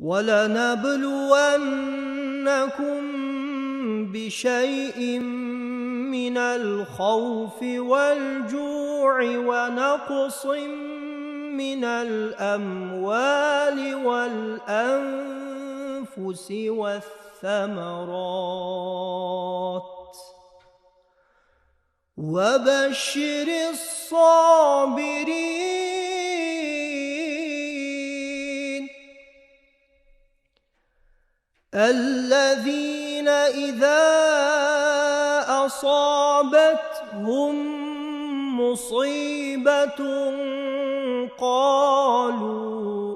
وَلَنَبْلُوَنَّكُمْ بِشَيْءٍ مِّنَ الْخَوْفِ وَالْجُوعِ وَنَقْصٍ مِّنَ الْأَمْوَالِ وَالْأَنفُسِ وَالثَّمَرَاتِ وَبَشِّرِ الصَّابِرِينَ الَّذِينَ إِذَا أَصَابَتْهُم مُّصِيبَةٌ قالوا